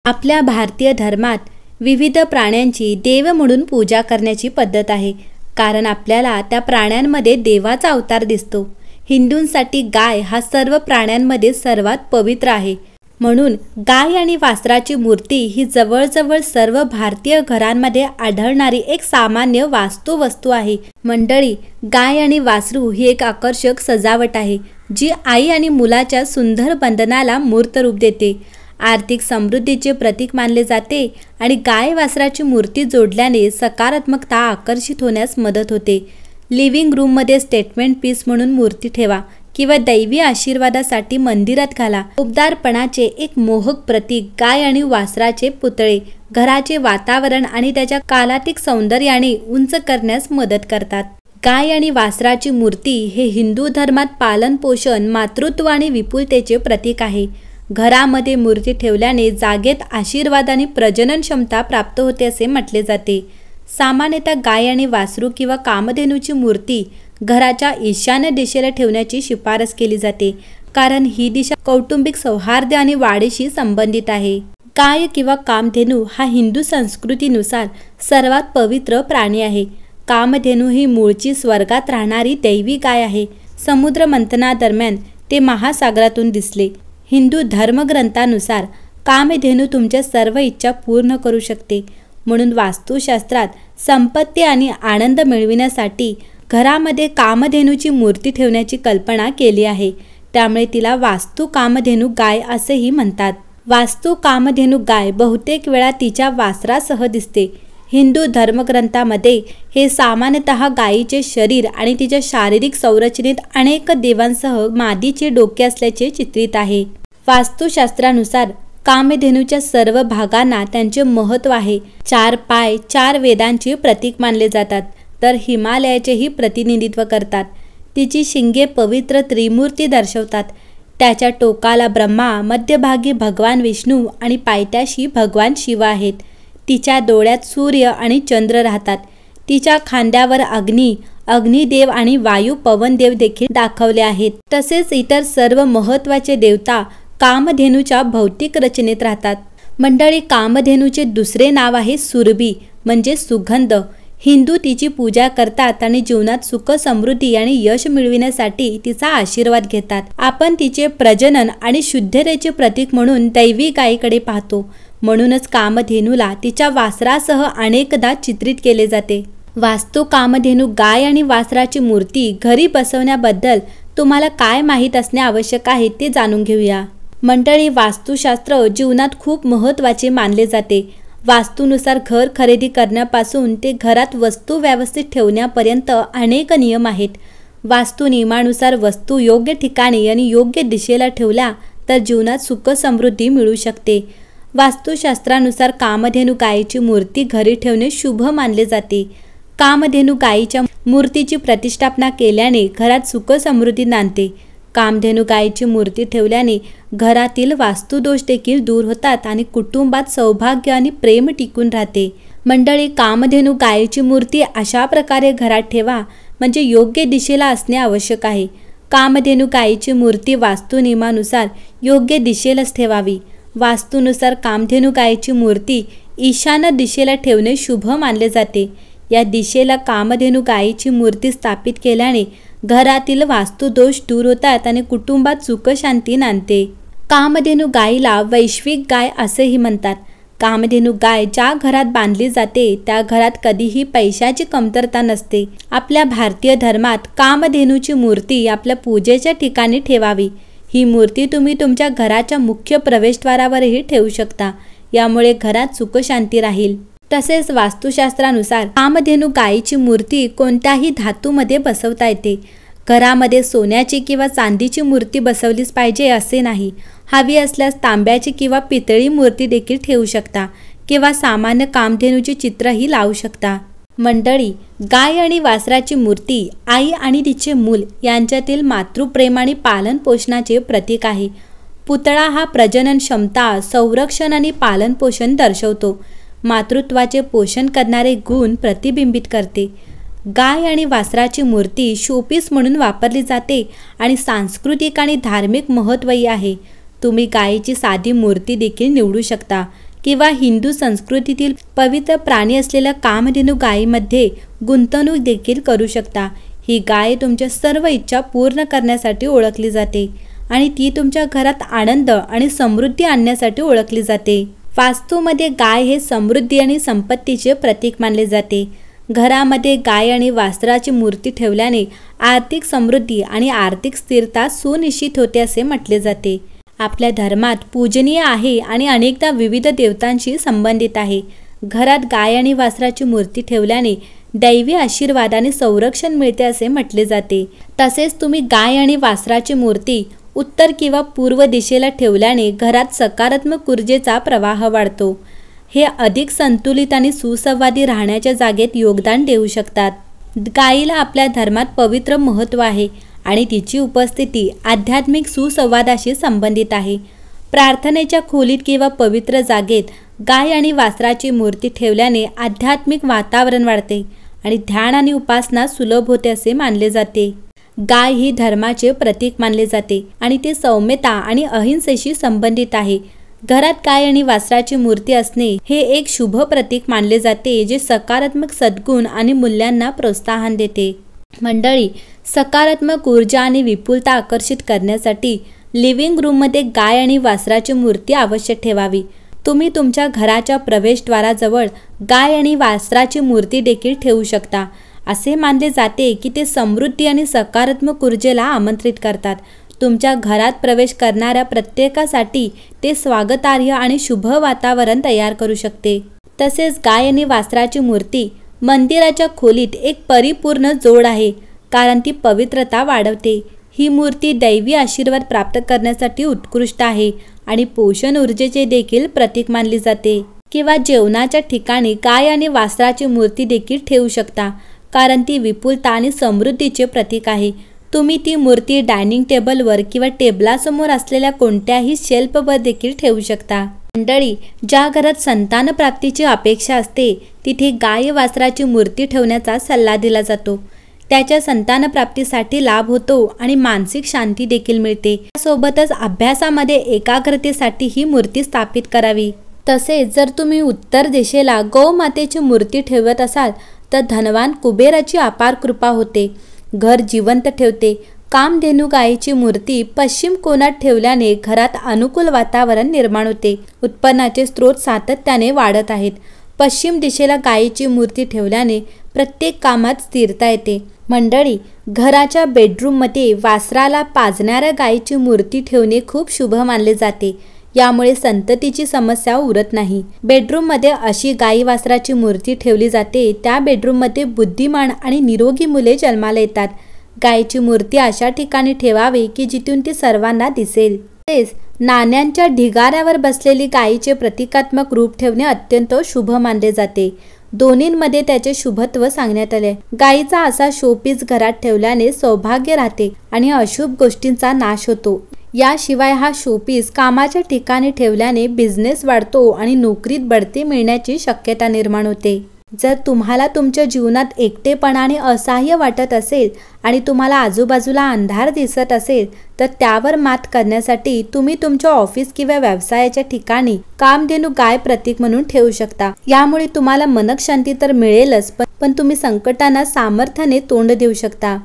आपल्या भारतीय धर्मात विविध प्राण्यांची देव म्हणून पूजा करण्याची पद्धत आहे, कारण आपल्याला त्या प्राण्यांमध्ये देवाचा अवतार दिसतो. हिंदूंसाठी गाय हा सर्व प्राण्यांमध्ये सर्वात पवित्र आहे. म्हणून गाय आणि वासराची मूर्ती ही जवळजवळ सर्व भारतीय घरांमध्ये आढळणारी एक सामान्य वास्तुवस्तू आहे. मंडळी, गाय आणि वासरू ही एक आकर्षक सजावट आहे, जी आई आणि मुलाच्या सुंदर बंधनाला मूर्त रूप देते. आर्थिक समृद्धीचे प्रतीक मानले जाते आणि गाय वासराची मूर्ती जोडल्याने सकारात्मकता आकर्षित होण्यास मदत होते. लिव्हिंग रूममध्ये स्टेटमेंट पीस म्हणून मूर्ती ठेवा किंवा दैवी आशीर्वादासाठी मंदिरात घाला. उबदारपणाचे एक मोहक प्रतीक गाय आणि वासराचे पुतळे घराचे वातावरण आणि त्याच्या कालातीत सौंदर्याने उंच करण्यास मदत करतात. गाय आणि वासराची मूर्ती हे हिंदू धर्मात पालन पोषण, मातृत्व आणि विपुलतेचे प्रतीक आहे. घरामध्ये मूर्ती ठेवल्याने जागेत आशीर्वाद आणि प्रजनन क्षमता प्राप्त होते असे म्हटले जाते. सामान्यतः गाय आणि वासरू किंवा कामधेनूची मूर्ती घराच्या ईशान्य दिशेला ठेवण्याची शिफारस केली जाते, कारण ही दिशा कौटुंबिक सौहार्द आणि वाढीशी संबंधित आहे. गाय किंवा कामधेनू हा हिंदू संस्कृतीनुसार सर्वात पवित्र प्राणी आहे. कामधेनू ही मूळची स्वर्गात राहणारी दैवी गाय आहे. समुद्र मंथनादरम्यान ते महासागरातून दिसले. हिंदू धर्मग्रंथानुसार कामधेनू तुमच्या सर्व इच्छा पूर्ण करू शकते. म्हणून वास्तुशास्त्रात संपत्ती आणि आनंद मिळविण्यासाठी घरामध्ये कामधेनूची मूर्ती ठेवण्याची कल्पना केली आहे. त्यामुळे तिला वास्तू कामधेनू गाय असेही म्हणतात. वास्तू कामधेनू गाय बहुतेक वेळा तिच्या वासरासह दिसते. हिंदू धर्मग्रंथामध्ये हे सामान्यतः गायीचे शरीर आणि तिच्या शारीरिक संरचनेत अनेक देवांसह मादीचे डोके असल्याचे चित्रित आहे. वास्तुशास्त्रानुसार कामधेनूच्या सर्व भागांना त्यांचे महत्त्व आहे. 4 पाय 4 वेदांचे प्रतीक मानले जातात, तर हिमालयाचेही प्रतिनिधित्व करतात. तिची शिंगे पवित्र त्रिमूर्ती दर्शवतात. त्याच्या टोकाला ब्रह्मा, मध्यभागी भगवान विष्णू आणि पायथ्याशी भगवान शिव आहेत. तिच्या डोळ्यात सूर्य आणि चंद्र राहतात. तिच्या खांद्यावर अग्नी, अग्निदेव आणि वायू पवनदेव देखील दाखवले आहेत. तसेच इतर सर्व महत्त्वाचे देवता कामधेनूच्या भौतिक रचनेत राहतात. मंडळी, कामधेनूचे दुसरे नाव आहे सुरभी, म्हणजे सुगंध. हिंदू तिची पूजा करतात आणि जीवनात सुख, समृद्धी आणि यश मिळविण्यासाठी तिचा आशीर्वाद घेतात. आपण तिचे प्रजनन आणि शुद्धतेचे प्रतीक म्हणून दैवी गायीकडे पाहतो. म्हणूनच कामधेनूला तिच्या वासरासह अनेकदा चित्रित केले जाते. वास्तू कामधेनू गाय आणि वासराची मूर्ती घरी बसवण्याबद्दल तुम्हाला काय माहीत असणे आवश्यक आहे ते जाणून घेऊया. मंडळी, वास्तुशास्त्र जीवनात खूप महत्त्वाचे मानले जाते. वास्तूनुसार घर खरेदी करण्यापासून ते घरात वस्तू व्यवस्थित ठेवण्यापर्यंत अनेक नियम आहेत. वास्तू नियमानुसार वस्तू योग्य ठिकाणी आणि योग्य दिशेला ठेवल्या तर जीवनात सुख समृद्धी मिळू शकते. वास्तुशास्त्रानुसार कामधेनू गायीची मूर्ती घरी ठेवणे शुभ मानले जाते. कामधेनू गायीच्या मूर्तीची प्रतिष्ठापना केल्याने घरात सुख समृद्धी नांदते. कामधेनू गायीची मूर्ती ठेवल्याने घरातील वास्तुदोष देखील दूर होतात आणि कुटुंबात सौभाग्य आणि प्रेम टिकून राहते. मंडळी, कामधेनू गायीची मूर्ती अशा प्रकारे घरात ठेवा म्हणजे योग्य दिशेला असणे आवश्यक आहे. कामधेनू गायीची मूर्ती वास्तू नियमानुसार योग्य दिशेलाच ठेवावी. वास्तूनुसार कामधेनू गायीची मूर्ती ईशान्य दिशेला ठेवणे शुभ मानले जाते. या दिशेला कामधेनू गायीची मूर्ती स्थापित केल्याने घरातील वास्तुदोष दूर होतात आणि कुटुंबात सुखशांती नांदते. कामधेनू गायीला वैश्विक गाय असेही म्हणतात. कामधेनू गाय ज्या घरात बांधली जाते त्या घरात कधीही पैशाची कमतरता नसते. आपल्या भारतीय धर्मात कामधेनूची मूर्ती आपल्या पूजेच्या ठिकाणी ठेवावी. ही मूर्ती तुम्ही तुमच्या घराच्या मुख्य प्रवेशद्वारावरही ठेवू शकता. यामुळे घरात सुखशांती राहील. तसेच वास्तुशास्त्रानुसार कामधेनू गायीची मूर्ती कोणत्याही धातूमध्ये बसवता येते. घरामध्ये सोन्याची किंवा चांदीची मूर्ती बसवलीच पाहिजे असे नाही. हवी असल्यास तांब्याची किंवा पितळी मूर्ती देखील ठेवू शकता किंवा सामान्य कामधेनूचे चित्रही लावू शकता. मंडळी, गाय आणि वासराची मूर्ती आई आणि तिचे मूल यांच्यातील मातृप्रेम आणि पालन पोषणाचे प्रतीक आहे. पुतळा हा प्रजनन क्षमता, संरक्षण आणि पालन पोषण दर्शवतो. मातृत्वाचे पोषण करणारे गुण प्रतिबिंबित करते. गाय आणि वासराची मूर्ती शोपीस म्हणून वापरली जाते आणि सांस्कृतिक आणि धार्मिक महत्त्वही आहे. तुम्ही गायीची साधी मूर्ती देखील निवडू शकता. किंवा हिंदू संस्कृतीतील पवित्र प्राणी असलेल्या कामधेनू गायीमध्ये गुंतवणूक देखील करू शकता। ही गाय तुमच्या सर्व इच्छा पूर्ण करण्यासाठी ओळखली जाते आणि ती तुमच्या घरात आनंद आणि समृद्धी आणण्यासाठी ओळखली जाते। वास्तूमध्ये गाय हे समृद्धी आणि संपत्तीचे प्रतीक मानले जाते। घरामध्ये गाय आणि वासराची मूर्ती ठेवल्याने आर्थिक समृद्धी आणि आर्थिक स्थिरता सुनिश्चित होते असे म्हटले जाते। आपल्या धर्मात पूजनीय आहे आणि अनेकदा विविध देवतांशी संबंधित आहे। घरात गाय आणि वासराची मूर्ती ठेवल्याने दैवी आशीर्वाद आणि संरक्षण मिळते असे म्हटले जाते। तसेच तुम्ही गाय आणि वासराची मूर्ती उत्तर किंवा पूर्व दिशेला ठेवल्याने घरात सकारात्मक ऊर्जेचा प्रवाह वाढतो। हे अधिक संतुलित आणि सुसंवादी राहण्याच्या जागेत योगदान देऊ शकतात। गायीला आपल्या धर्मात पवित्र महत्त्व आहे आणि तिची उपस्थिती आध्यात्मिक सुसंवादाशी संबंधित आहे। प्रार्थनेच्या खोलीत किंवा पवित्र जागेत गाय आणि वासराची मूर्ती ठेवल्याने आध्यात्मिक वातावरण वाढते आणि ध्यान आणि उपासना सुलभ होते असे मानले जाते। गाय ही धर्माचे प्रतीक मानले जाते आणि ते सौम्यता आणि अहिंसेशी संबंधित आहे। घरात गाय आणि वासराची मूर्ती असणे हे एक शुभ प्रतीक मानले जाते जे सकारात्मक सद्गुण आणि मूल्यांना प्रोत्साहन देते। मंडळी, सकारात्मक ऊर्जा आणि विपुलता आकर्षित करण्यासाठी लिव्हिंग रूममध्ये गाय आणि वासराची मूर्ती अवश्य ठेवावी। तुम्ही तुमच्या घराच्या प्रवेशद्वाराजवळ गाय आणि वासराची मूर्ती देखील ठेवू शकता। असे मानले जाते की ते समृद्धी आणि सकारात्मक ऊर्जेला आमंत्रित करतात। तुमच्या घरात प्रवेश करणाऱ्या प्रत्येकासाठी ते स्वागतार्ह आणि शुभ वातावरण तयार करू शकते। तसेच गाय आणि वासराची मूर्ती मंदिराच्या खोलीत एक परिपूर्ण जोड आहे, कारण ती पवित्रता वाढवते। ही मूर्ती दैवी आशीर्वाद प्राप्त करण्यासाठी उत्कृष्ट आहे आणि पोषण ऊर्जेचे देखील प्रतीक मानली जाते। किंवा जेवणाच्या ठिकाणी गाय आणि वासराची मूर्ती देखील ठेवू शकता, कारण ती विपुलता आणि समृद्धीचे प्रतीक आहे। तुम्ही ती मूर्ती डायनिंग टेबलवर किंवा टेबलासमोर असलेल्या कोणत्याही शेल्फवर देखील ठेवू शकता। मंडळी, ज्या घरात संतान प्राप्तीची अपेक्षा असते तिथे गाय वासराची मूर्ती ठेवण्याचा सल्ला दिला जातो। त्याच्या संतान प्राप्तीसाठी लाभ होतो आणि मानसिक शांती देखील मिळते। सोबतच अभ्यासामध्ये एकाग्रतेसाठी ही मूर्ती स्थापित करावी। तसेच जर तुम्ही उत्तर दिशेला गौमातेची मूर्ती ठेवत असाल तर धनवान कुबेराची अपार कृपा होते, घर जिवंत ठेवते। कामधेनू गायीची मूर्ती पश्चिम कोनात ठेवल्याने घरात अनुकूल वातावरण निर्माण होते। उत्पन्नाचे स्रोत सातत्याने वाढत आहेत। पश्चिम दिशेला गायीची मूर्ती ठेवल्याने प्रत्येक कामात स्थिरता येते। मंडळी, घराच्या बेडरूममध्ये वासराला पाजणाऱ्या गायीची मूर्ती ठेवणे खूप शुभ मानले जाते। यामुळे संततीची समस्या उरत नाही। बेडरूममध्ये अशी गाई वासराची मूर्ती ठेवली जाते त्या बेडरूममध्ये बुद्धिमान आणि निरोगी मुले जन्माला येतात। गायीची मूर्ती अशा ठिकाणी ठेवावी की जिथून ती सर्वांना दिसेल। तसेच नाण्यांच्या ढिगाऱ्यावर बसलेली गायीचे प्रतिकात्मक रूप ठेवणे अत्यंत शुभ मानले जाते। दोन्हींमध्ये त्याचे शुभत्व सांगण्यात आले। गायीचा असा शोपीस घरात ठेवल्याने सौभाग्य राहते आणि अशुभ गोष्टींचा नाश होतो। याशिवाय हा शोपीस कामाच्या ठिकाणी ठेवल्याने बिझनेस वाढतो आणि नोकरीत बढती मिळण्याची शक्यता निर्माण होते। जर तुम्हाला तुमच्या जीवनात एकटेपणा आणि असहाय्य वाटत असेल आणि तुम्हाला आजूबाजूला अंधार दिसत असेल तर त्यावर मात करण्यासाठी तुम्ही तुमच्या ऑफिस किंवा व्यवसायाच्या ठिकाणी कामधेनू गाय प्रतीक म्हणून ठेवू शकता। यामुळे तुम्हाला मनःशांती तर मिळेलच, पण तुम्ही संकटांना सामर्थ्याने तोंड देऊ शकता।